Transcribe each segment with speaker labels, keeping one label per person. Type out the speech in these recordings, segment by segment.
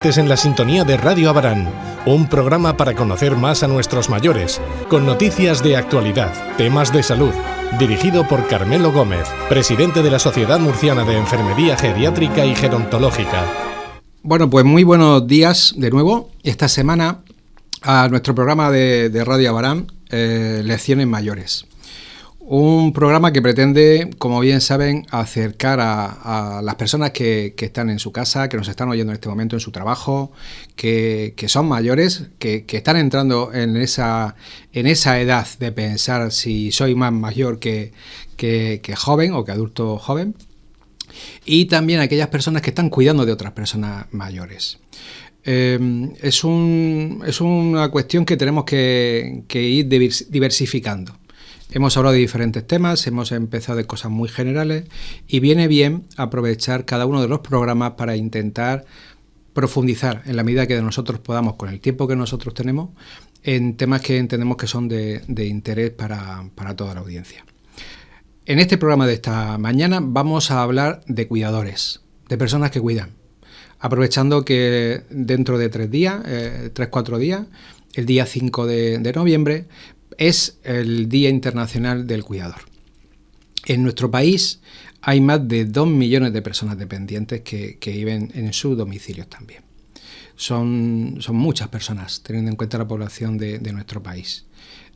Speaker 1: En la sintonía de Radio Abarán, un programa para conocer más a nuestros mayores, con noticias de actualidad, temas de salud, dirigido por Carmelo Gómez, presidente de la Sociedad Murciana de Enfermería Geriátrica y Gerontológica.
Speaker 2: Bueno, pues muy buenos días de nuevo. Esta semana a nuestro programa de Radio Abarán, Lecciones Mayores. Un programa que pretende, como bien saben, acercar a las personas que están en su casa, que nos están oyendo en este momento en su trabajo, que son mayores, que están entrando en esa edad de pensar si soy más mayor que joven o que adulto joven, y también aquellas personas que están cuidando de otras personas mayores. Es una cuestión que tenemos que ir diversificando. Hemos hablado de diferentes temas, hemos empezado de cosas muy generales y viene bien aprovechar cada uno de los programas para intentar profundizar en la medida que nosotros podamos, con el tiempo que nosotros tenemos, en temas que entendemos que son de interés para toda la audiencia. En este programa de esta mañana vamos a hablar de cuidadores, de personas que cuidan, aprovechando que dentro de 3-4 días, el día 5 de noviembre, es el Día Internacional del Cuidador. En nuestro país hay más de 2 millones de personas dependientes que viven en sus domicilios también. Son muchas personas, teniendo en cuenta la población de nuestro país.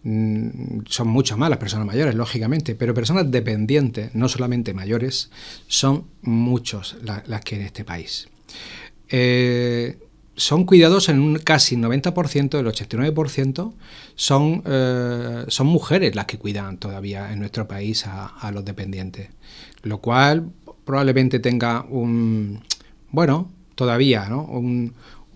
Speaker 2: Son muchas más las personas mayores, lógicamente, pero personas dependientes, no solamente mayores, son muchos las que hay en este país. Son cuidados en un casi 90%, el 89% son mujeres las que cuidan todavía en nuestro país a los dependientes, lo cual probablemente tenga todavía, ¿no?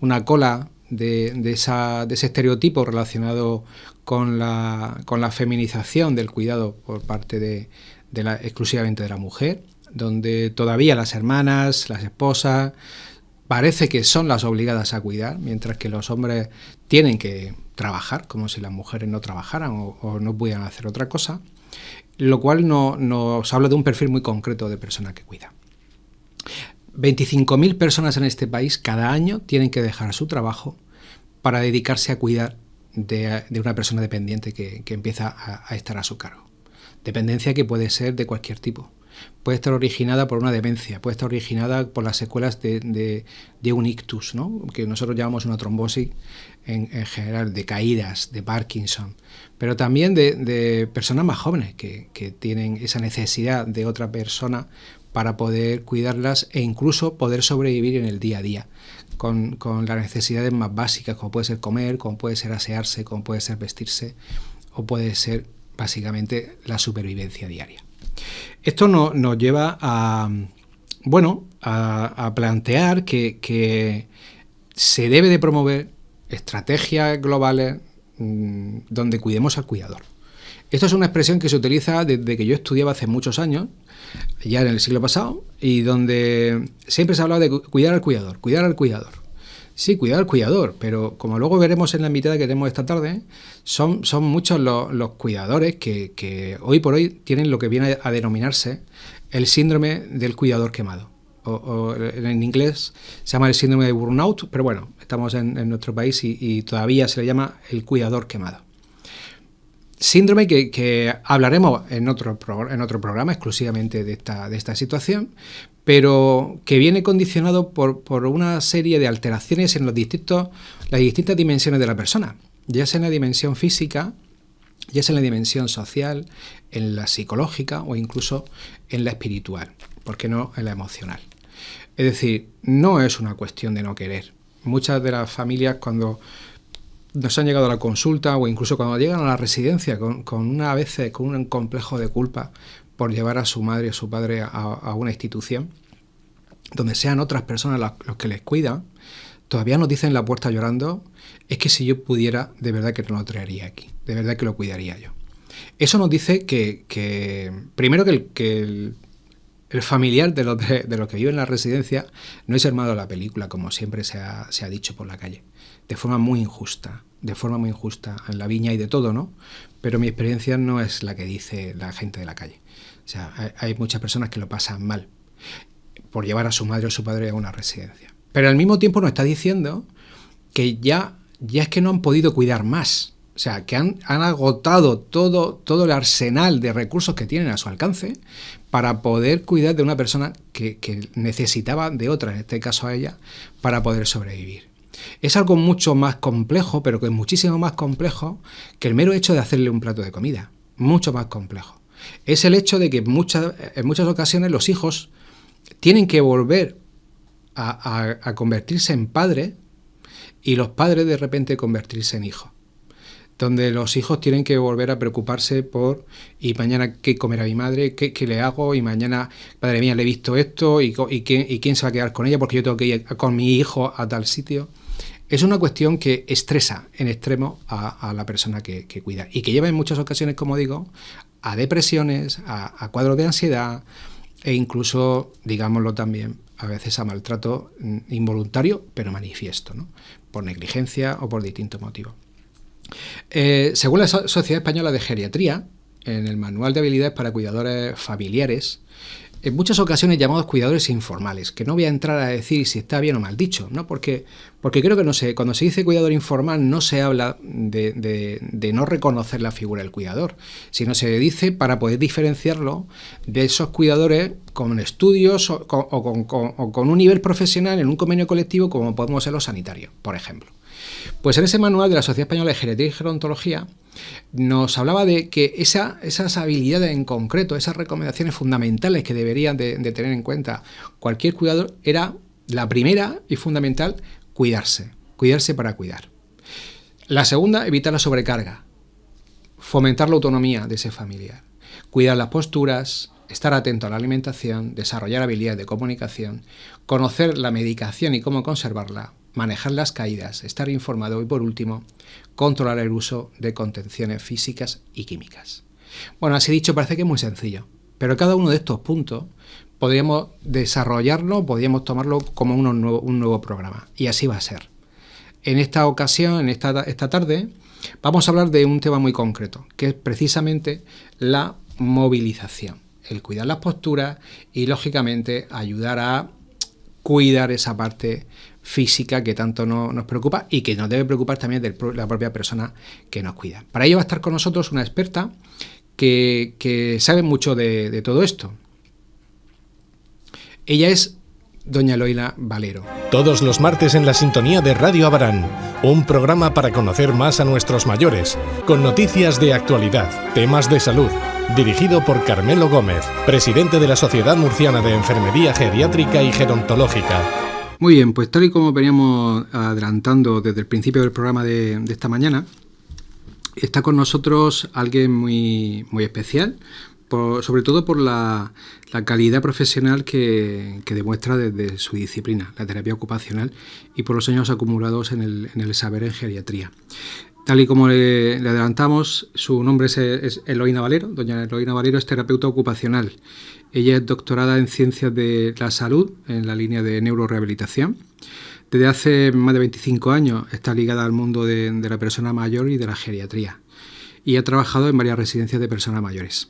Speaker 2: una cola de ese estereotipo relacionado con la feminización del cuidado por parte exclusivamente de la mujer, donde todavía las hermanas, las esposas, parece que son las obligadas a cuidar, mientras que los hombres tienen que trabajar, como si las mujeres no trabajaran o no pudieran hacer otra cosa, lo cual nos habla de un perfil muy concreto de persona que cuida. 25.000 personas en este país cada año tienen que dejar su trabajo para dedicarse a cuidar de una persona dependiente que empieza a estar a su cargo. Dependencia que puede ser de cualquier tipo. Puede estar originada por una demencia, puede estar originada por las secuelas de un ictus, ¿no? Que nosotros llamamos una trombosis en general, de caídas, de Parkinson, pero también de personas más jóvenes que tienen esa necesidad de otra persona para poder cuidarlas e incluso poder sobrevivir en el día a día con las necesidades más básicas, como puede ser comer, como puede ser asearse, como puede ser vestirse o puede ser básicamente la supervivencia diaria. Esto nos lleva a plantear que se debe de promover estrategias globales donde cuidemos al cuidador. Esto es una expresión que se utiliza desde que yo estudiaba hace muchos años, ya en el siglo pasado, y donde siempre se ha hablado de cuidar al cuidador, cuidar al cuidador. Sí, cuidar al cuidador, pero como luego veremos en la invitada que tenemos esta tarde, son muchos los cuidadores que hoy por hoy tienen lo que viene a denominarse el síndrome del cuidador quemado. O en inglés se llama el síndrome de burnout, pero bueno, estamos en nuestro país y todavía se le llama el cuidador quemado. Síndrome que hablaremos en otro programa exclusivamente de esta situación, pero que viene condicionado por una serie de alteraciones en las distintas dimensiones de la persona, ya sea en la dimensión física, ya sea en la dimensión social, en la psicológica o incluso en la espiritual, ¿por qué no en la emocional? Es decir, no es una cuestión de no querer. Muchas de las familias, cuando nos han llegado a la consulta o incluso cuando llegan a la residencia a veces con un complejo de culpa por llevar a su madre o su padre a una institución donde sean otras personas los que les cuidan, todavía nos dicen en la puerta llorando, es que si yo pudiera, de verdad que no lo traería aquí, de verdad que lo cuidaría yo. Eso nos dice que primero que el familiar de los que viven en la residencia no es hermano de la película, como siempre se ha dicho por la calle, de forma muy injusta. En la viña hay de todo, ¿no? Pero mi experiencia no es la que dice la gente de la calle. O sea, hay muchas personas que lo pasan mal por llevar a su madre o su padre a una residencia. Pero al mismo tiempo nos está diciendo que ya es que no han podido cuidar más. O sea, que han agotado todo el arsenal de recursos que tienen a su alcance para poder cuidar de una persona que necesitaba de otra, en este caso a ella, para poder sobrevivir. Es algo mucho más complejo, pero que es muchísimo más complejo que el mero hecho de hacerle un plato de comida. Mucho más complejo. Es el hecho de que en muchas ocasiones los hijos tienen que volver a convertirse en padres y los padres de repente convertirse en hijos. Donde los hijos tienen que volver a preocuparse por y mañana qué comerá mi madre, qué le hago, y mañana, madre mía, le he visto esto, y quién se va a quedar con ella porque yo tengo que ir con mi hijo a tal sitio. Es una cuestión que estresa en extremo a la persona que cuida y que lleva en muchas ocasiones, como digo, a depresiones, a cuadros de ansiedad e incluso, digámoslo también, a veces a maltrato involuntario, pero manifiesto, ¿no? Por negligencia o por distintos motivos. Según la Sociedad Española de Geriatría, en el Manual de Habilidades para Cuidadores Familiares, en muchas ocasiones llamados cuidadores informales, que no voy a entrar a decir si está bien o mal dicho, ¿no? Porque creo que cuando se dice cuidador informal no se habla de no reconocer la figura del cuidador, sino se dice para poder diferenciarlo de esos cuidadores con estudios o con un nivel profesional en un convenio colectivo como podemos ser los sanitarios, por ejemplo. Pues en ese manual de la Sociedad Española de Geriatría y Gerontología nos hablaba de que esas habilidades en concreto, esas recomendaciones fundamentales que deberían de tener en cuenta cualquier cuidador, era la primera y fundamental, cuidarse para cuidar. La segunda, evitar la sobrecarga, fomentar la autonomía de ese familiar, cuidar las posturas, estar atento a la alimentación, desarrollar habilidades de comunicación, conocer la medicación y cómo conservarla, manejar las caídas, estar informado y, por último, controlar el uso de contenciones físicas y químicas. Bueno, así dicho, parece que es muy sencillo, pero cada uno de estos puntos podríamos desarrollarlo, podríamos tomarlo como un nuevo programa, y así va a ser. En esta ocasión, esta tarde, vamos a hablar de un tema muy concreto, que es precisamente la movilización, el cuidar las posturas y, lógicamente, ayudar a cuidar esa parte física que tanto nos preocupa y que nos debe preocupar también de la propia persona que nos cuida. Para ello va a estar con nosotros una experta que sabe mucho de todo esto. Ella es doña Eloína Valero.
Speaker 1: Todos los martes en la sintonía de Radio Abarán, un programa para conocer más a nuestros mayores, con noticias de actualidad, temas de salud, dirigido por Carmelo Gómez, presidente de la Sociedad Murciana de Enfermería Geriátrica y Gerontológica.
Speaker 2: Muy bien, pues tal y como veníamos adelantando desde el principio del programa de esta mañana, está con nosotros alguien muy especial, sobre todo por la calidad profesional que demuestra desde su disciplina, la terapia ocupacional, y por los años acumulados en el saber en geriatría. Tal y como le adelantamos, su nombre es Eloína Valero. Doña Eloína Valero es terapeuta ocupacional. Ella es doctorada en Ciencias de la Salud, en la línea de neurorehabilitación. Desde hace más de 25 años está ligada al mundo de la persona mayor y de la geriatría. Y ha trabajado en varias residencias de personas mayores,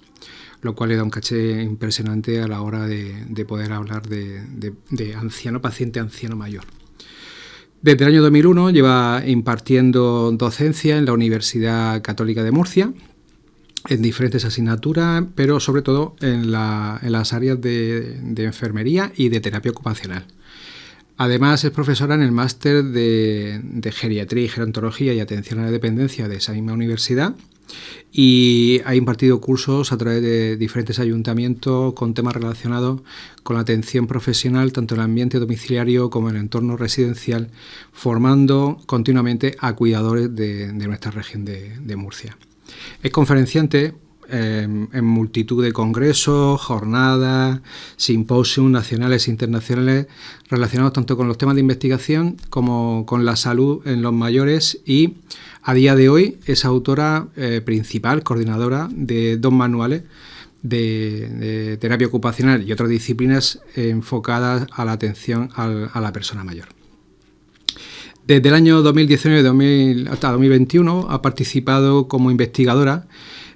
Speaker 2: lo cual le da un caché impresionante a la hora de poder hablar de anciano, paciente anciano mayor. Desde el año 2001 lleva impartiendo docencia en la Universidad Católica de Murcia, en diferentes asignaturas, pero sobre todo en las áreas de enfermería y de terapia ocupacional. Además es profesora en el máster de Geriatría y Gerontología y Atención a la Dependencia de esa misma universidad, y ha impartido cursos a través de diferentes ayuntamientos con temas relacionados con la atención profesional, tanto en el ambiente domiciliario como en el entorno residencial, formando continuamente a cuidadores de nuestra región de Murcia. Es conferenciante en multitud de congresos, jornadas, simposios nacionales e internacionales relacionados tanto con los temas de investigación como con la salud en los mayores, y a día de hoy es autora principal, coordinadora de 2 manuales de terapia ocupacional y otras disciplinas enfocadas a la atención a la persona mayor. Desde el año 2019 hasta 2021 ha participado como investigadora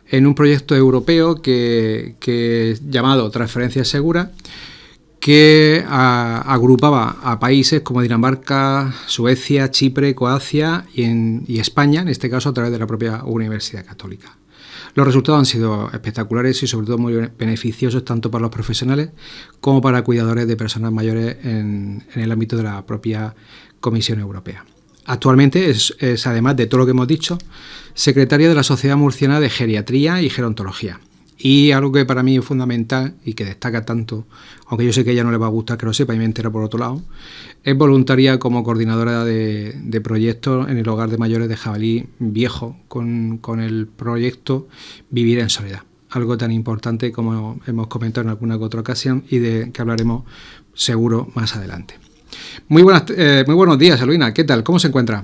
Speaker 2: en un proyecto europeo que llamado Transferencia Segura, que agrupaba a países como Dinamarca, Suecia, Chipre, Croacia y España, en este caso a través de la propia Universidad Católica. Los resultados han sido espectaculares y sobre todo muy beneficiosos tanto para los profesionales como para cuidadores de personas mayores en el ámbito de la propia Comisión Europea. Actualmente es, además de todo lo que hemos dicho, secretaria de la Sociedad Murciana de Geriatría y Gerontología. Y algo que para mí es fundamental y que destaca tanto, aunque yo sé que a ella no le va a gustar que lo sepa y me entera por otro lado, es voluntaria como coordinadora de proyectos en el hogar de mayores de Jabalí Viejo con el proyecto Vivir en Soledad. Algo tan importante como hemos comentado en alguna que otra ocasión y de que hablaremos seguro más adelante. Muy buenos días, Eloína. ¿Qué tal? ¿Cómo se encuentra?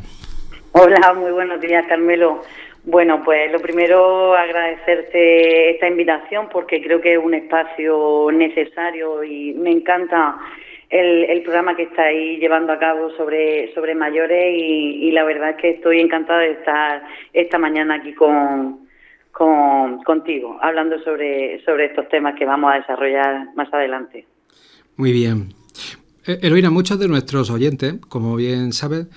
Speaker 3: Hola, muy buenos días, Carmelo. Bueno, pues lo primero agradecerte esta invitación porque creo que es un espacio necesario y me encanta el programa que estáis llevando a cabo sobre mayores y la verdad es que estoy encantada de estar esta mañana aquí contigo, hablando sobre estos temas que vamos a desarrollar más adelante.
Speaker 2: Muy bien. Eloína, muchos de nuestros oyentes, como bien sabes,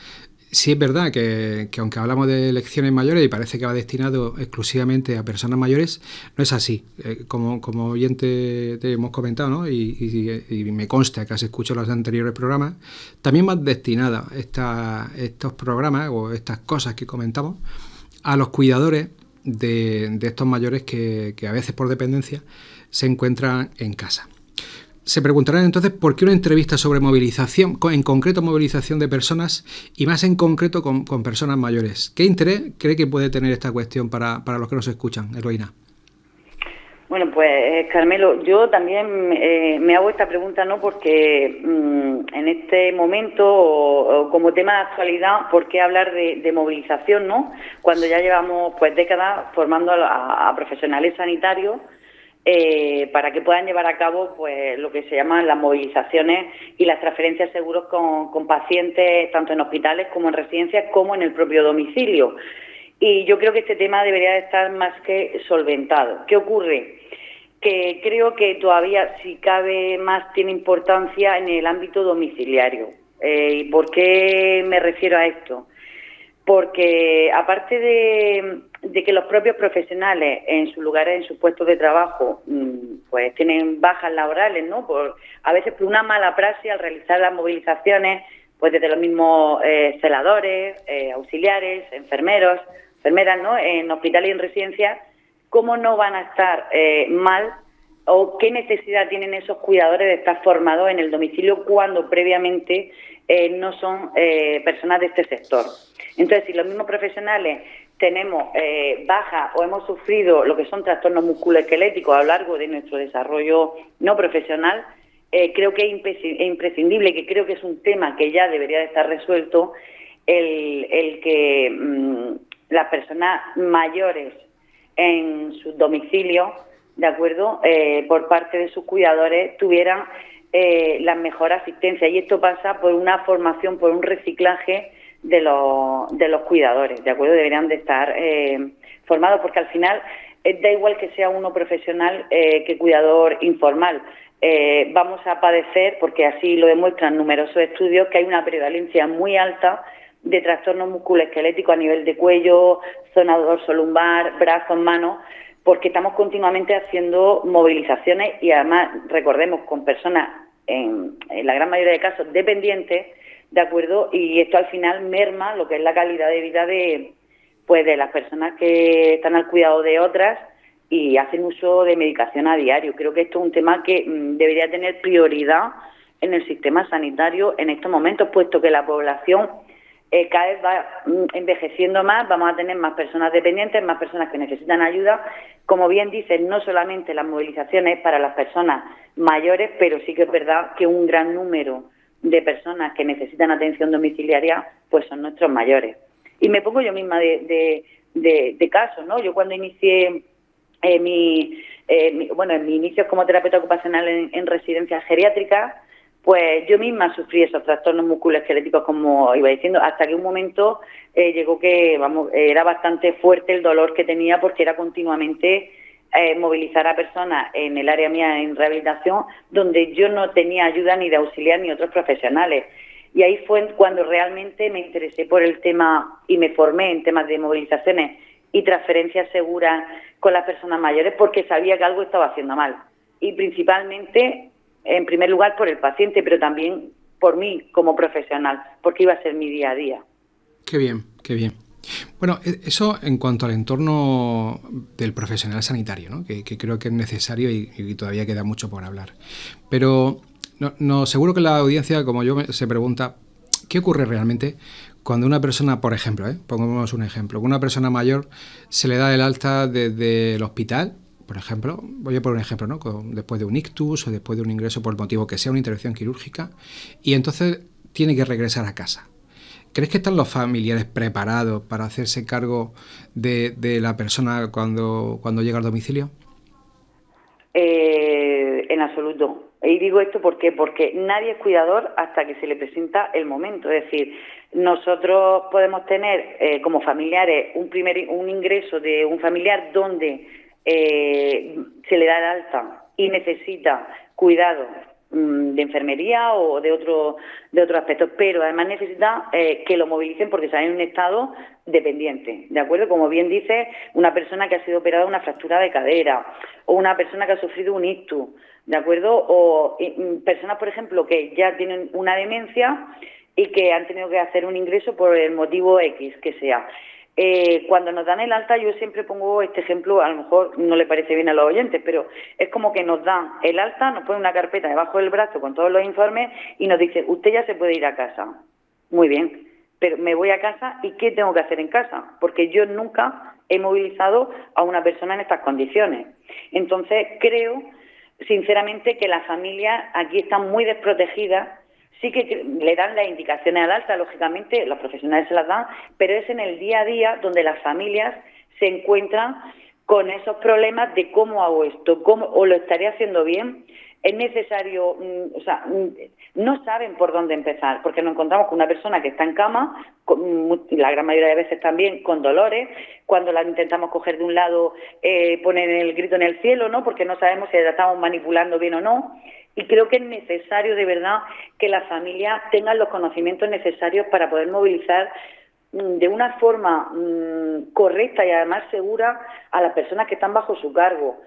Speaker 2: sí es verdad que aunque hablamos de elecciones mayores y parece que va destinado exclusivamente a personas mayores, no es así. Como oyente te hemos comentado, ¿no? Y me consta que has escuchado los anteriores programas, también van destinados estos programas o estas cosas que comentamos a los cuidadores de estos mayores que a veces por dependencia se encuentran en casa. Se preguntarán entonces por qué una entrevista sobre movilización, en concreto movilización de personas y más en concreto con personas mayores. ¿Qué interés cree que puede tener esta cuestión para los que nos escuchan, Eloína?
Speaker 3: Bueno, pues Carmelo, yo también me hago esta pregunta, ¿no? Porque en este momento, o como tema de actualidad, ¿por qué hablar de movilización, no? Cuando ya llevamos pues décadas formando a profesionales sanitarios para que puedan llevar a cabo pues lo que se llaman las movilizaciones y las transferencias de seguros con pacientes tanto en hospitales como en residencias como en el propio domicilio. Y yo creo que este tema debería de estar más que solventado. ¿Qué ocurre? Que creo que todavía, si cabe más, tiene importancia en el ámbito domiciliario. ¿Y por qué me refiero a esto? Porque aparte de que los propios profesionales en sus lugares, en sus puestos de trabajo, pues tienen bajas laborales, ¿no? A veces por una mala praxis al realizar las movilizaciones, pues desde los mismos celadores, auxiliares, enfermeras, ¿no? En hospitales y en residencias, ¿cómo no van a estar mal o qué necesidad tienen esos cuidadores de estar formados en el domicilio cuando previamente no son personas de este sector? Entonces, si los mismos profesionales tenemos bajas o hemos sufrido lo que son trastornos musculoesqueléticos a lo largo de nuestro desarrollo no profesional, creo que es imprescindible, que creo que es un tema que ya debería de estar resuelto, el que las personas mayores en sus domicilios, ¿de acuerdo?, por parte de sus cuidadores tuvieran la mejor asistencia. Y esto pasa por una formación, por un reciclaje de los cuidadores, ¿de acuerdo? Deberían de estar formados porque al final da igual que sea uno profesional que cuidador informal. Vamos a padecer, porque así lo demuestran numerosos estudios, que hay una prevalencia muy alta de trastornos musculoesqueléticos a nivel de cuello, zona dorsolumbar, brazos, manos, porque estamos continuamente haciendo movilizaciones y además, recordemos, con personas, en la gran mayoría de casos, dependientes, ¿de acuerdo? Y esto al final merma lo que es la calidad de vida de las personas que están al cuidado de otras y hacen uso de medicación a diario. Creo que esto es un tema que debería tener prioridad en el sistema sanitario en estos momentos, puesto que la población cada vez va envejeciendo más, vamos a tener más personas dependientes, más personas que necesitan ayuda. Como bien dices, no solamente las movilizaciones para las personas mayores, pero sí que es verdad que un gran número de personas que necesitan atención domiciliaria pues son nuestros mayores. Y me pongo yo misma de caso, ¿no? Yo cuando inicié en mis inicios como terapeuta ocupacional en residencias geriátricas, pues yo misma sufrí esos trastornos musculoesqueléticos, como iba diciendo, hasta que un momento llegó que, era bastante fuerte el dolor que tenía porque era continuamente movilizar a personas en el área mía en rehabilitación donde yo no tenía ayuda ni de auxiliar ni otros profesionales. Y ahí fue cuando realmente me interesé por el tema y me formé en temas de movilizaciones y transferencias seguras con las personas mayores, porque sabía que algo estaba haciendo mal. Y principalmente, en primer lugar, por el paciente, pero también por mí como profesional, porque iba a ser mi día a día.
Speaker 2: Qué bien, qué bien. Bueno, eso en cuanto al entorno del profesional sanitario, ¿no? Que creo que es necesario y todavía queda mucho por hablar. Pero no, seguro que la audiencia, como yo, se pregunta, ¿qué ocurre realmente cuando una persona, por ejemplo, pongamos un ejemplo, una persona mayor se le da el alta desde el hospital, por ejemplo, voy a poner un ejemplo, ¿no? Después de un ictus o después de un ingreso por el motivo que sea, una intervención quirúrgica, y entonces tiene que regresar a casa? ¿Crees que están los familiares preparados para hacerse cargo de la persona cuando llega al domicilio?
Speaker 3: En absoluto. Y digo esto porque nadie es cuidador hasta que se le presenta el momento. Es decir, nosotros podemos tener como familiares un ingreso de un familiar donde se le da el alta y necesita cuidado de enfermería o de otro aspecto, pero además necesita que lo movilicen porque está en un estado dependiente, ¿de acuerdo? Como bien dice, una persona que ha sido operada de una fractura de cadera o una persona que ha sufrido un ictus, ¿de acuerdo? O personas, por ejemplo, que ya tienen una demencia y que han tenido que hacer un ingreso por el motivo X que sea. Cuando nos dan el alta, yo siempre pongo este ejemplo, a lo mejor no le parece bien a los oyentes, pero es como que nos dan el alta, nos ponen una carpeta debajo del brazo con todos los informes y nos dicen, usted ya se puede ir a casa. Muy bien, pero me voy a casa y ¿qué tengo que hacer en casa? Porque yo nunca he movilizado a una persona en estas condiciones. Entonces, creo, sinceramente, que las familias aquí están muy desprotegidas. Sí que le dan las indicaciones al alta, lógicamente, los profesionales se las dan, pero es en el día a día donde las familias se encuentran con esos problemas de cómo hago esto, o lo estaré haciendo bien. Es necesario, no saben por dónde empezar, porque nos encontramos con una persona que está en cama, la gran mayoría de veces también con dolores, cuando la intentamos coger de un lado ponen el grito en el cielo, ¿no? Porque no sabemos si la estamos manipulando bien o no. Y creo que es necesario, de verdad, que las familias tengan los conocimientos necesarios para poder movilizar de una forma correcta y además segura a las personas que están bajo su cargo.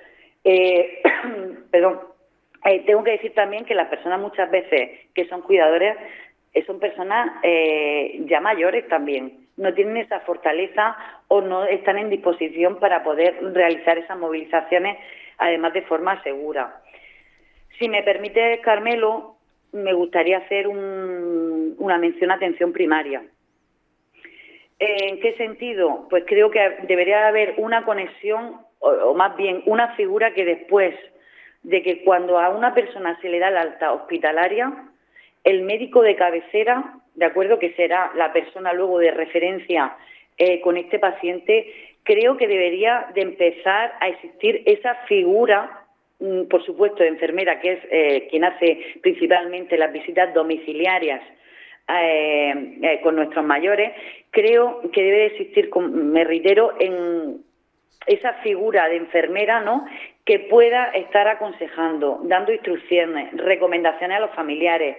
Speaker 3: Tengo que decir también que las personas muchas veces que son cuidadores son personas ya mayores también. No tienen esa fortaleza o no están en disposición para poder realizar esas movilizaciones, además de forma segura. Si me permite, Carmelo, me gustaría hacer una mención a atención primaria. ¿En qué sentido? Pues creo que debería haber una conexión, o más bien una figura que después de que cuando a una persona se le da el alta hospitalaria, el médico de cabecera, de acuerdo, que será la persona luego de referencia con este paciente, creo que debería de empezar a existir esa figura, por supuesto, de enfermera, que es quien hace principalmente las visitas domiciliarias con nuestros mayores. Creo que debe de existir, me reitero, en esa figura de enfermera, ¿no?, que pueda estar aconsejando, dando instrucciones, recomendaciones a los familiares.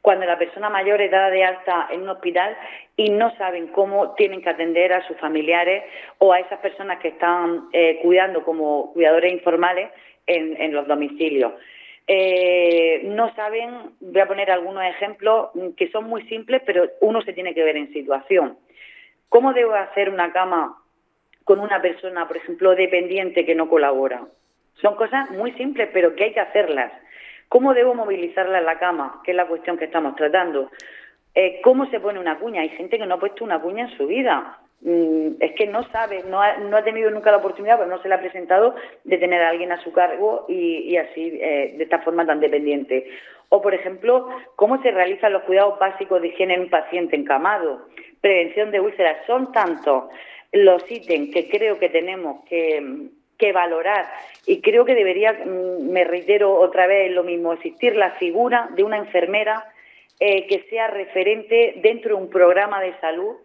Speaker 3: Cuando la persona mayor es dada de alta en un hospital y no saben cómo tienen que atender a sus familiares o a esas personas que están cuidando como cuidadores informales en los domicilios. No saben, voy a poner algunos ejemplos que son muy simples, pero uno se tiene que ver en situación. ¿Cómo debo hacer una cama con una persona, por ejemplo, dependiente que no colabora? Son cosas muy simples, pero que hay que hacerlas. ¿Cómo debo movilizarla en la cama? Que es la cuestión que estamos tratando. ¿Cómo se pone una cuña? Hay gente que no ha puesto una cuña en su vida. Es que no sabe, no ha tenido nunca la oportunidad, pero no se le ha presentado, de tener a alguien a su cargo y así, de esta forma tan dependiente. O, por ejemplo, ¿cómo se realizan los cuidados básicos de higiene en un paciente encamado? Prevención de úlceras. Son tantos los ítems que creo que tenemos que valorar, y creo que debería, me reitero otra vez lo mismo, existir la figura de una enfermera que sea referente dentro de un programa de salud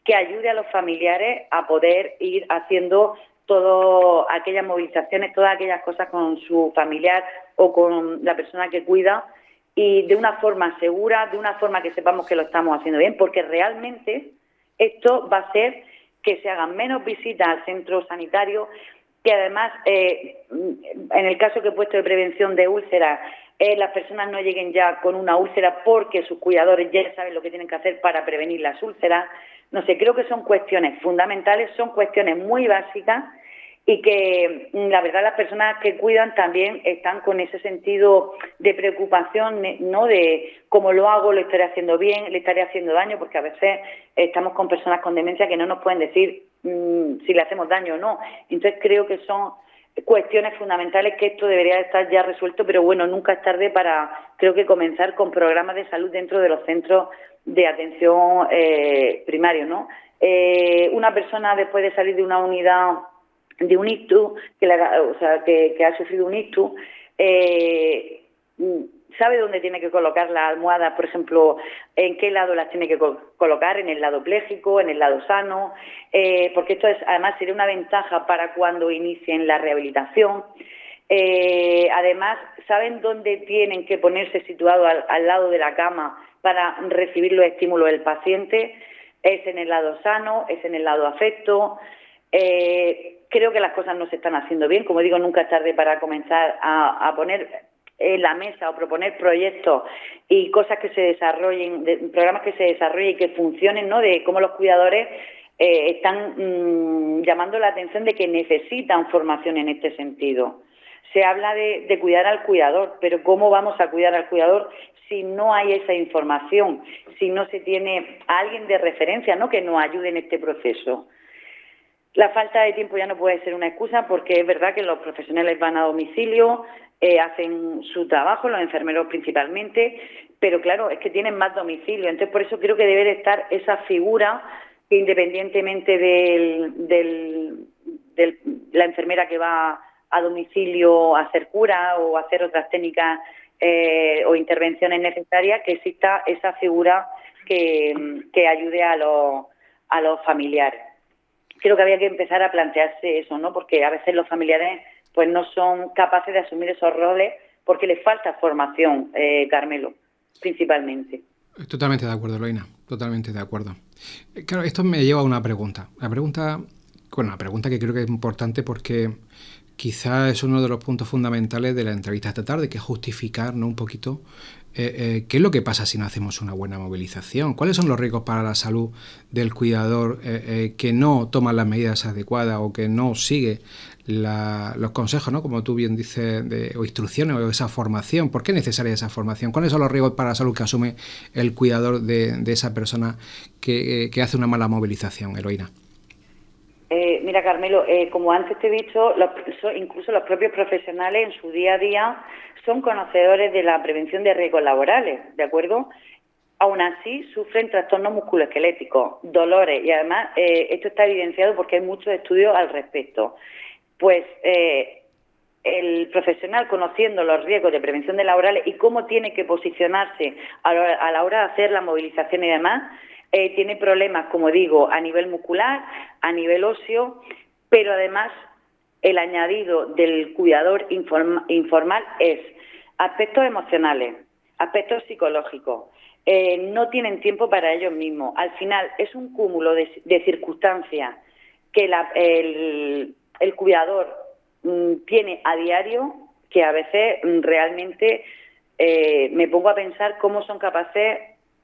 Speaker 3: que ayude a los familiares a poder ir haciendo todas aquellas movilizaciones, todas aquellas cosas con su familiar o con la persona que cuida, y de una forma segura, de una forma que sepamos que lo estamos haciendo bien, porque realmente esto va a hacer que se hagan menos visitas al centro sanitario, que además, en el caso que he puesto de prevención de úlceras, las personas no lleguen ya con una úlcera porque sus cuidadores ya saben lo que tienen que hacer para prevenir las úlceras. No sé, creo que son cuestiones fundamentales, son cuestiones muy básicas y que la verdad las personas que cuidan también están con ese sentido de preocupación, ¿no? De cómo lo hago, lo estaré haciendo bien, le estaré haciendo daño, porque a veces estamos con personas con demencia que no nos pueden decir si le hacemos daño o no. Entonces creo que son cuestiones fundamentales, que esto debería estar ya resuelto, pero bueno, nunca es tarde para, creo que, comenzar con programas de salud dentro de los centros de atención primarios, ¿no? Una persona después de salir de una unidad de un ictus, que ha sufrido un ictus, sabe dónde tiene que colocar la almohada, por ejemplo, en qué lado las tiene que colocar, en el lado pléjico, en el lado sano, porque esto además sería una ventaja para cuando inicien la rehabilitación. Además, saben dónde tienen que ponerse situados al lado de la cama para recibir los estímulos del paciente, es en el lado sano, es en el lado afecto. Creo que las cosas no se están haciendo bien. Como digo, nunca es tarde para comenzar a poner en la mesa o proponer proyectos y cosas que se desarrollen, programas que se desarrollen y que funcionen, ¿no? De cómo los cuidadores están llamando la atención de que necesitan formación en este sentido. Se habla de cuidar al cuidador, pero ¿cómo vamos a cuidar al cuidador si no hay esa información, si no se tiene a alguien de referencia, ¿no? Que nos ayude en este proceso? La falta de tiempo ya no puede ser una excusa, porque es verdad que los profesionales van a domicilio, hacen su trabajo, los enfermeros principalmente, pero claro, es que tienen más domicilio. Entonces, por eso creo que debe de estar esa figura que, independientemente de la enfermera que va a domicilio a hacer cura o a hacer otras técnicas o intervenciones necesarias, que exista esa figura que ayude a los familiares. Creo que había que empezar a plantearse eso, ¿no? Porque a veces los familiares pues no son capaces de asumir esos roles porque les falta formación, Carmelo, principalmente.
Speaker 2: Totalmente de acuerdo, Eloína, totalmente de acuerdo. Claro, esto me lleva a una pregunta. La pregunta que creo que es importante porque quizás es uno de los puntos fundamentales de la entrevista esta tarde, que es justificar, ¿no?, un poquito qué es lo que pasa si no hacemos una buena movilización, cuáles son los riesgos para la salud del cuidador que no toma las medidas adecuadas o que no sigue los consejos, ¿no?, como tú bien dices, o instrucciones o esa formación. ¿Por qué es necesaria esa formación? ¿Cuáles son los riesgos para la salud que asume el cuidador de esa persona que hace una mala movilización, Eloína?
Speaker 3: Mira, Carmelo, como antes te he dicho, incluso los propios profesionales en su día a día son conocedores de la prevención de riesgos laborales, ¿de acuerdo? Aún así, sufren trastornos musculoesqueléticos, dolores, y además esto está evidenciado porque hay muchos estudios al respecto. Pues el profesional, conociendo los riesgos de prevención de laborales y cómo tiene que posicionarse a la hora de hacer la movilización y demás, tiene problemas, como digo, a nivel muscular, a nivel óseo, pero además el añadido del cuidador informal es aspectos emocionales, aspectos psicológicos. No tienen tiempo para ellos mismos. Al final es un cúmulo de circunstancias que el cuidador tiene a diario, que a veces realmente me pongo a pensar cómo son capaces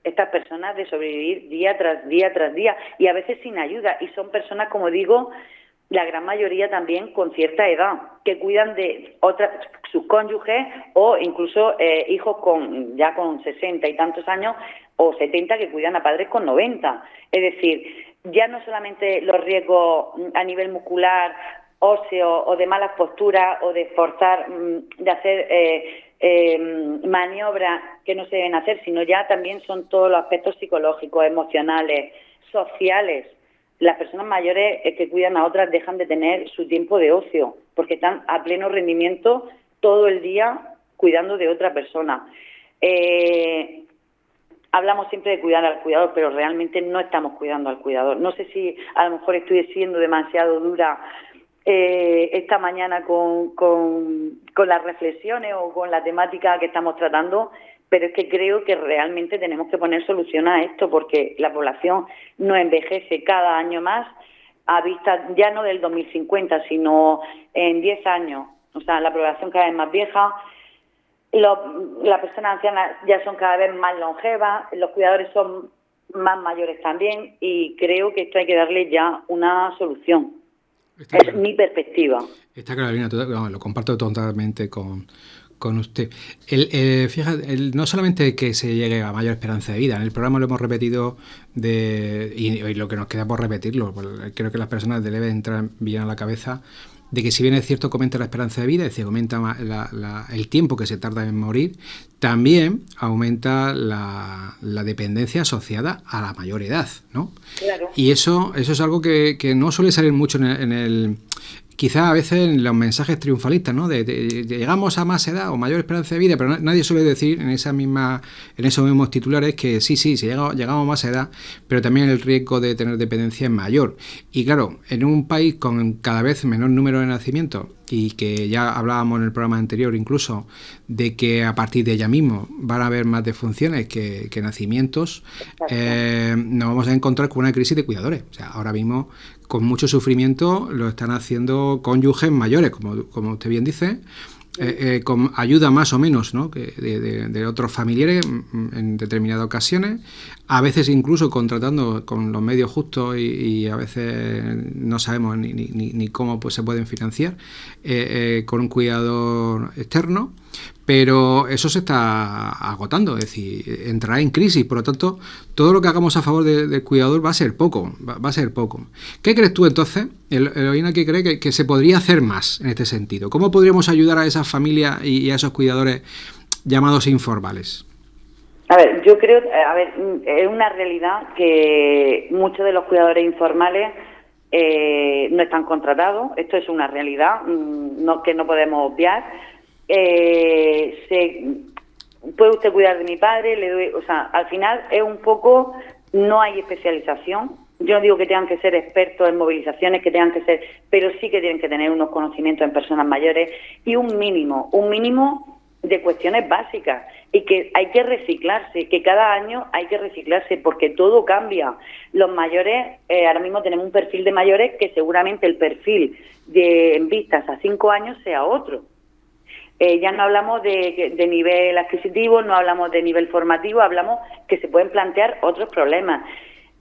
Speaker 3: estas personas de sobrevivir día tras día tras día, y a veces sin ayuda, y son personas, como digo, la gran mayoría también con cierta edad, que cuidan de sus cónyuges o incluso hijos ya con 60 y tantos años o 70 que cuidan a padres con 90. Es decir, ya no solamente los riesgos a nivel muscular, óseo o de malas posturas o de forzar, de hacer maniobras que no se deben hacer, sino ya también son todos los aspectos psicológicos, emocionales, sociales. Las personas mayores que cuidan a otras dejan de tener su tiempo de ocio porque están a pleno rendimiento todo el día cuidando de otra persona. Hablamos siempre de cuidar al cuidador, pero realmente no estamos cuidando al cuidador. No sé si a lo mejor estoy siendo demasiado dura esta mañana con las reflexiones o con la temática que estamos tratando, pero es que creo que realmente tenemos que poner solución a esto, porque la población no envejece cada año más, a vista ya no del 2050, sino en 10 años. O sea, la población cada vez más vieja, las personas ancianas ya son cada vez más longevas, los cuidadores son más mayores también, y creo que esto hay que darle ya una solución. Es mi perspectiva.
Speaker 2: Está claro, Carolina, lo comparto totalmente con usted. Fíjate, no solamente que se llegue a mayor esperanza de vida, en el programa lo hemos repetido y lo que nos queda por repetirlo, creo que las personas deben entrar bien a la cabeza, de que si bien es cierto que aumenta la esperanza de vida, es decir, aumenta el tiempo que se tarda en morir, también aumenta la dependencia asociada a la mayor edad, ¿no?
Speaker 3: Claro.
Speaker 2: Y eso es algo que no suele salir mucho en el quizá a veces en los mensajes triunfalistas, ¿no? De llegamos a más edad o mayor esperanza de vida, pero nadie suele decir en esos mismos titulares que sí, llegamos a más edad, pero también el riesgo de tener dependencia es mayor. Y claro, en un país con cada vez menor número de nacimientos, y que ya hablábamos en el programa anterior incluso de que a partir de ella mismo van a haber más defunciones que nacimientos, nos vamos a encontrar con una crisis de cuidadores. O sea, ahora mismo con mucho sufrimiento lo están haciendo cónyuges mayores, como usted bien dice, con ayuda más o menos, ¿no? de otros familiares en determinadas ocasiones, a veces incluso contratando con los medios justos y a veces no sabemos ni cómo pues se pueden financiar con un cuidador externo, pero eso se está agotando, es decir, entrará en crisis, por lo tanto todo lo que hagamos a favor del cuidador va a ser poco, va a ser poco. ¿Qué crees tú entonces, Eloína, que cree que se podría hacer más en este sentido? ¿Cómo podríamos ayudar a esas familias y a esos cuidadores llamados informales?
Speaker 3: A ver, yo creo, es una realidad que muchos de los cuidadores informales no están contratados, esto es una realidad que no podemos obviar. Puede usted cuidar de mi padre, al final es un poco, no hay especialización. Yo no digo que tengan que ser expertos en movilizaciones, pero sí que tienen que tener unos conocimientos en personas mayores y un mínimo de cuestiones básicas, y que hay que reciclarse, que cada año hay que reciclarse porque todo cambia. Los mayores, ahora mismo tenemos un perfil de mayores que seguramente el perfil en vistas a 5 años sea otro. Ya no hablamos de nivel adquisitivo, no hablamos de nivel formativo, hablamos que se pueden plantear otros problemas.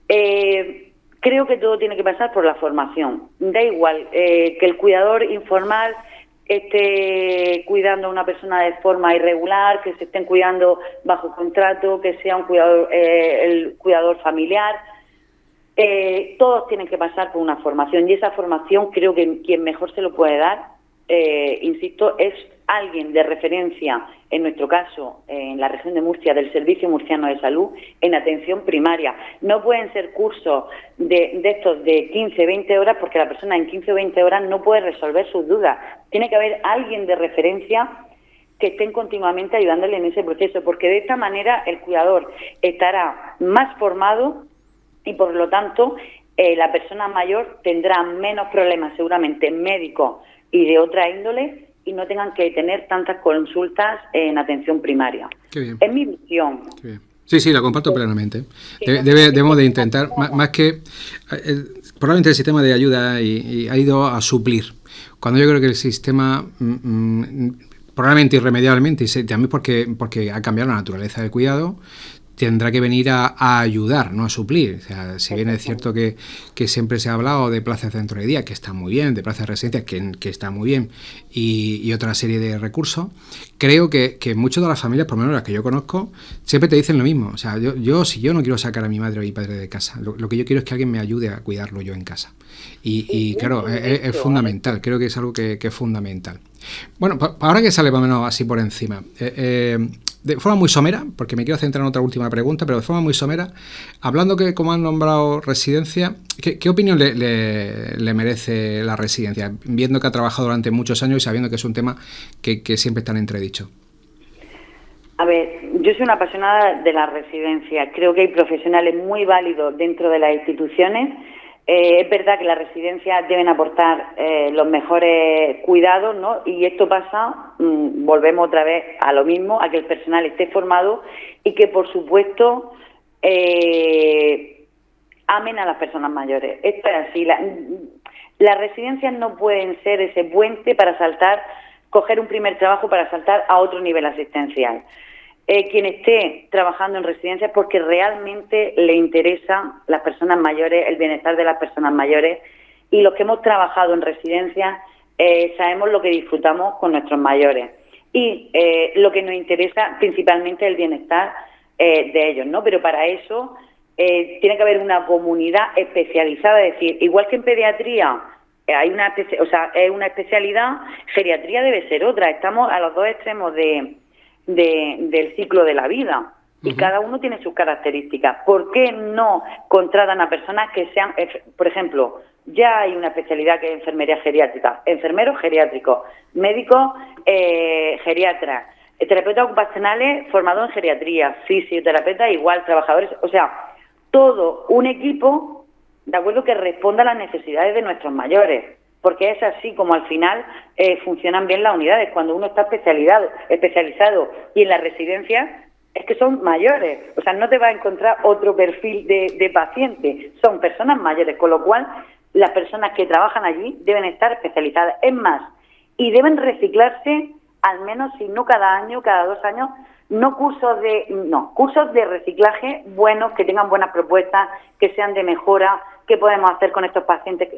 Speaker 3: Creo que todo tiene que pasar por la formación. Da igual que el cuidador informal esté cuidando a una persona de forma irregular, que se estén cuidando bajo contrato, que sea un cuidador, el cuidador familiar. Todos tienen que pasar por una formación, y esa formación creo que quien mejor se lo puede dar, insisto, es alguien de referencia, en nuestro caso, en la región de Murcia, del Servicio Murciano de Salud, en atención primaria. No pueden ser cursos de estos de 15, 20 horas, porque la persona en 15 o 20 horas no puede resolver sus dudas. Tiene que haber alguien de referencia que estén continuamente ayudándole en ese proceso, porque de esta manera el cuidador estará más formado y, por lo tanto, la persona mayor tendrá menos problemas, seguramente, médicos y de otra índole, y no tengan que tener tantas consultas en atención primaria.
Speaker 2: Qué bien.
Speaker 3: Es mi visión.
Speaker 2: Qué bien. Sí, la comparto plenamente. Debemos de intentar, más que probablemente el sistema de ayuda ha ido a suplir, cuando yo creo que el sistema probablemente irremediablemente, y también porque ha cambiado la naturaleza del cuidado, tendrá que venir a ayudar, no a suplir. O sea, si bien es cierto que siempre se ha hablado de plazas de centro de día, que está muy bien, de plazas de residencia, que está muy bien, y otra serie de recursos, creo que muchas de las familias, por lo menos las que yo conozco, siempre te dicen lo mismo. O sea, si yo no quiero sacar a mi madre o a mi padre de casa, lo que yo quiero es que alguien me ayude a cuidarlo yo en casa. Y claro, es fundamental, creo que es algo que es fundamental. Bueno, ahora que sale más o menos así por encima, de forma muy somera, porque me quiero centrar en otra última pregunta, pero de forma muy somera, hablando que como han nombrado residencia, ¿qué opinión le merece la residencia? Viendo que ha trabajado durante muchos años y sabiendo que es un tema que siempre está en entredicho.
Speaker 3: A ver, yo soy una apasionada de la residencia. Creo que hay profesionales muy válidos dentro de las instituciones. Es verdad que las residencias deben aportar los mejores cuidados, ¿no? Y esto pasa, volvemos otra vez a lo mismo, a que el personal esté formado y que, por supuesto, amen a las personas mayores. Esto es así. Las residencias no pueden ser ese puente para coger un primer trabajo para saltar a otro nivel asistencial. Quien esté trabajando en residencias porque realmente le interesa las personas mayores, el bienestar de las personas mayores, y los que hemos trabajado en residencias sabemos lo que disfrutamos con nuestros mayores y lo que nos interesa principalmente el bienestar de ellos, ¿no? Pero para eso tiene que haber una comunidad especializada, es decir, igual que en pediatría hay es una especialidad, geriatría debe ser otra. Estamos a los dos extremos del ciclo de la vida y cada uno tiene sus características. ¿Por qué no contratan a personas que sean, por ejemplo, ya hay una especialidad que es enfermería geriátrica, enfermeros geriátricos, médicos geriatras, terapeutas ocupacionales formados en geriatría, fisioterapeutas igual, trabajadores, o sea, todo un equipo, de acuerdo, que responda a las necesidades de nuestros mayores. Porque es así como al final funcionan bien las unidades, cuando uno está especializado y en las residencias es que son mayores, o sea, no te vas a encontrar otro perfil de paciente, son personas mayores, con lo cual las personas que trabajan allí deben estar especializadas, es más, y deben reciclarse al menos, si no cada año, cada 2 años, cursos de reciclaje buenos, que tengan buenas propuestas, que sean de mejora, qué podemos hacer con estos pacientes.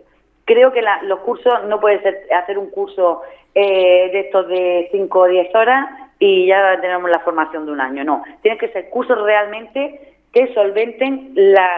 Speaker 3: Creo que los cursos no puede ser hacer un curso de estos de 5 o 10 horas y ya tenemos la formación de un año. No, tienen que ser cursos realmente que solventen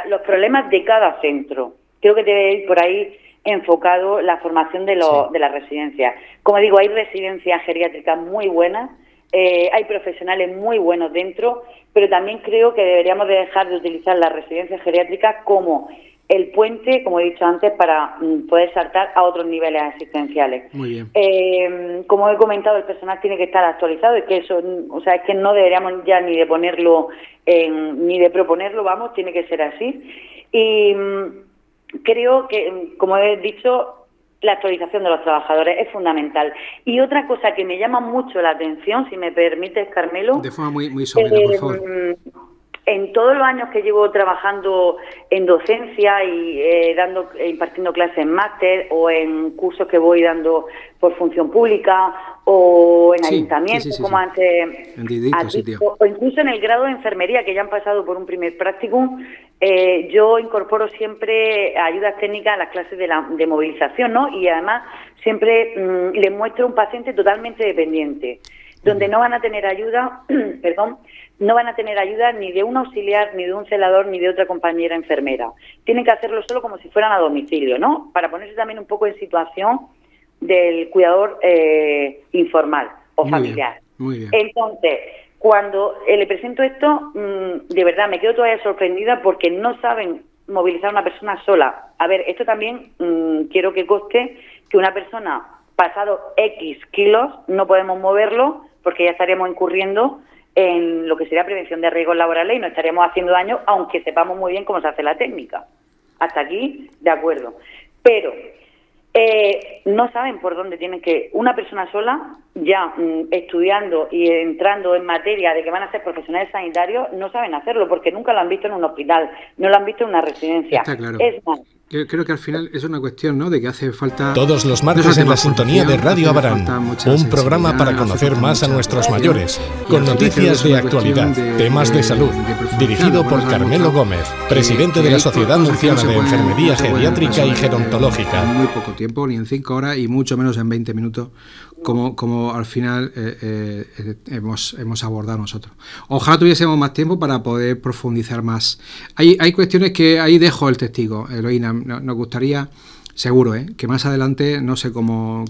Speaker 3: los problemas de cada centro. Creo que debe ir por ahí enfocado la formación de las residencias. Como digo, hay residencias geriátricas muy buenas, hay profesionales muy buenos dentro, pero también creo que deberíamos de dejar de utilizar las residencias geriátricas como el puente, como he dicho antes, para poder saltar a otros niveles asistenciales.
Speaker 2: Muy bien.
Speaker 3: Como he comentado, el personal tiene que estar actualizado, es que eso, o sea, es que no deberíamos ya ni de ponerlo, ni de proponerlo, vamos, tiene que ser así. Y creo que, como he dicho, la actualización de los trabajadores es fundamental. Y otra cosa que me llama mucho la atención, si me permites, Carmelo...
Speaker 2: De forma muy somera, por favor.
Speaker 3: En todos los años que llevo trabajando en docencia y impartiendo clases en máster o en cursos que voy dando por función pública o en ayuntamientos, como antes o incluso en el grado de enfermería, que ya han pasado por un primer practicum, yo incorporo siempre ayudas técnicas a las clases de movilización, ¿no? Y además siempre les muestro un paciente totalmente dependiente, donde no van a tener ayuda, no van a tener ayuda ni de un auxiliar, ni de un celador, ni de otra compañera enfermera. Tienen que hacerlo solo como si fueran a domicilio, ¿no? Para ponerse también un poco en situación del cuidador informal o familiar.
Speaker 2: Muy bien.
Speaker 3: Entonces, cuando le presento esto, de verdad me quedo todavía sorprendida porque no saben movilizar a una persona sola. A ver, esto también quiero que conste que una persona pasado X kilos no podemos moverlo porque ya estaríamos incurriendo en lo que sería prevención de riesgos laborales y no estaríamos haciendo daño, aunque sepamos muy bien cómo se hace la técnica. Hasta aquí, de acuerdo. Pero no saben por dónde tienen que... Una persona sola, ya estudiando y entrando en materia de que van a ser profesionales sanitarios, no saben hacerlo porque nunca lo han visto en un hospital, no lo han visto en una residencia.
Speaker 2: Está claro.
Speaker 3: Es más,
Speaker 2: creo que al final es una cuestión, ¿no?, de que hace falta...
Speaker 1: Todos los martes en la sintonía de Radio Abarán, un programa para conocer más a nuestros mayores, con noticias de actualidad, temas de salud, dirigido por Carmelo Gómez, presidente de la Sociedad Murciana de Enfermería Geriátrica y Gerontológica.
Speaker 2: En muy poco tiempo, ni en 5 horas y mucho menos en 20 minutos, como al final hemos abordado nosotros. Ojalá tuviésemos más tiempo para poder profundizar más. Hay cuestiones que ahí dejo el testigo, Eloína. Nos gustaría, seguro, que más adelante, no sé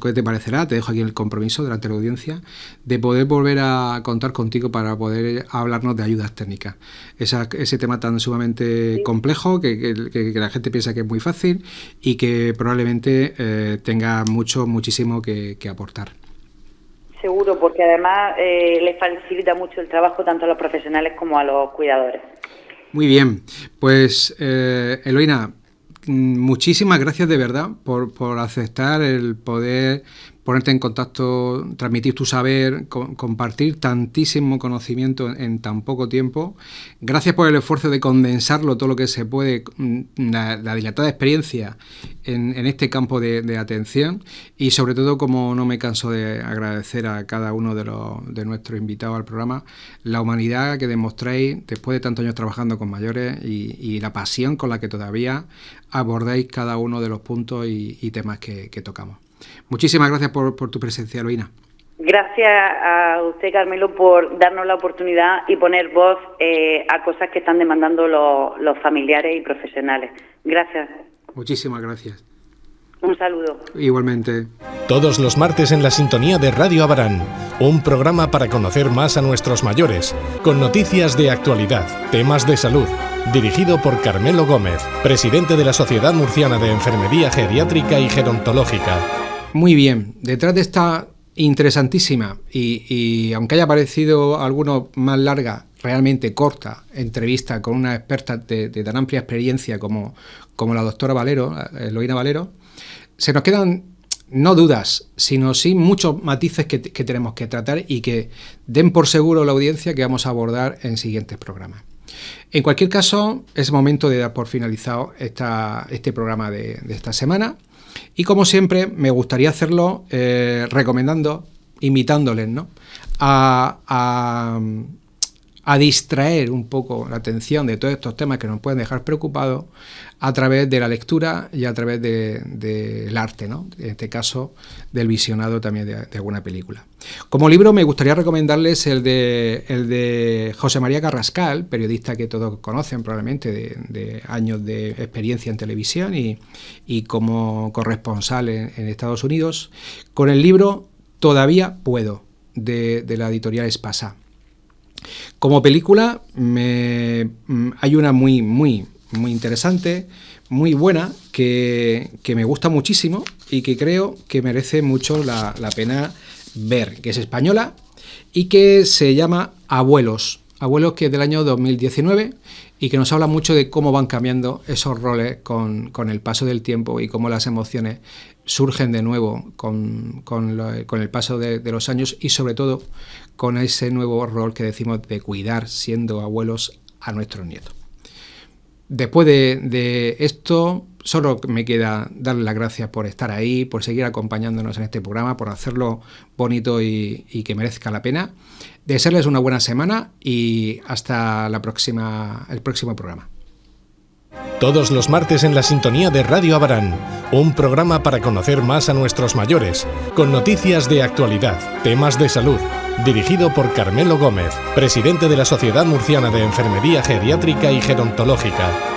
Speaker 2: qué te parecerá, te dejo aquí el compromiso delante de la audiencia, de poder volver a contar contigo para poder hablarnos de ayudas técnicas. Ese tema tan sumamente complejo que la gente piensa que es muy fácil y que probablemente tenga muchísimo que aportar.
Speaker 3: Seguro, porque además les facilita mucho el trabajo tanto a los profesionales como a los cuidadores.
Speaker 2: Muy bien, pues Eloína, muchísimas gracias de verdad por aceptar el poder ponerte en contacto, transmitir tu saber, compartir tantísimo conocimiento en tan poco tiempo. Gracias por el esfuerzo de condensarlo todo lo que se puede, la dilatada experiencia en este campo de atención, y sobre todo, como no me canso de agradecer a cada uno de nuestros invitados al programa, la humanidad que demostráis después de tantos años trabajando con mayores y la pasión con la que todavía abordáis cada uno de los puntos y temas que tocamos. Muchísimas gracias por tu presencia, Eloína.
Speaker 3: Gracias a usted, Carmelo, por darnos la oportunidad y poner voz a cosas que están demandando los familiares y profesionales. Gracias.
Speaker 2: Muchísimas gracias.
Speaker 3: Un saludo.
Speaker 2: Igualmente.
Speaker 1: Todos los martes en la sintonía de Radio Abarán, un programa para conocer más a nuestros mayores, con noticias de actualidad, temas de salud, dirigido por Carmelo Gómez, presidente de la Sociedad Murciana de Enfermería Geriátrica y Gerontológica.
Speaker 2: Muy bien, detrás de esta interesantísima y aunque haya parecido a algunos más larga, realmente corta entrevista con una experta de tan amplia experiencia como la doctora Valero, Eloína Valero, se nos quedan no dudas, sino sí muchos matices que tenemos que tratar y que den por seguro la audiencia que vamos a abordar en siguientes programas. En cualquier caso, es momento de dar por finalizado este programa de esta semana. Y como siempre, me gustaría hacerlo recomendando, invitándoles, ¿no?, a distraer un poco la atención de todos estos temas que nos pueden dejar preocupados a través de la lectura y a través del arte, ¿no?, en este caso del visionado también de alguna película. Como libro me gustaría recomendarles el de José María Carrascal, periodista que todos conocen probablemente de años de experiencia en televisión y como corresponsal en Estados Unidos, con el libro Todavía puedo, de la editorial Espasa. Como película hay una muy, muy, muy interesante, muy buena, que me gusta muchísimo y que creo que merece mucho la pena ver, que es española y que se llama Abuelos, que es del año 2019 y que nos habla mucho de cómo van cambiando esos roles con el paso del tiempo y cómo las emociones surgen de nuevo con el paso de los años y sobre todo con ese nuevo rol que decimos de cuidar siendo abuelos a nuestros nietos. Después de esto, solo me queda darle las gracias por estar ahí, por seguir acompañándonos en este programa, por hacerlo bonito y que merezca la pena. Desearles una buena semana y hasta el próximo programa.
Speaker 1: Todos los martes en la sintonía de Radio Abarán, un programa para conocer más a nuestros mayores, con noticias de actualidad, temas de salud, dirigido por Carmelo Gómez, presidente de la Sociedad Murciana de Enfermería Geriátrica y Gerontológica.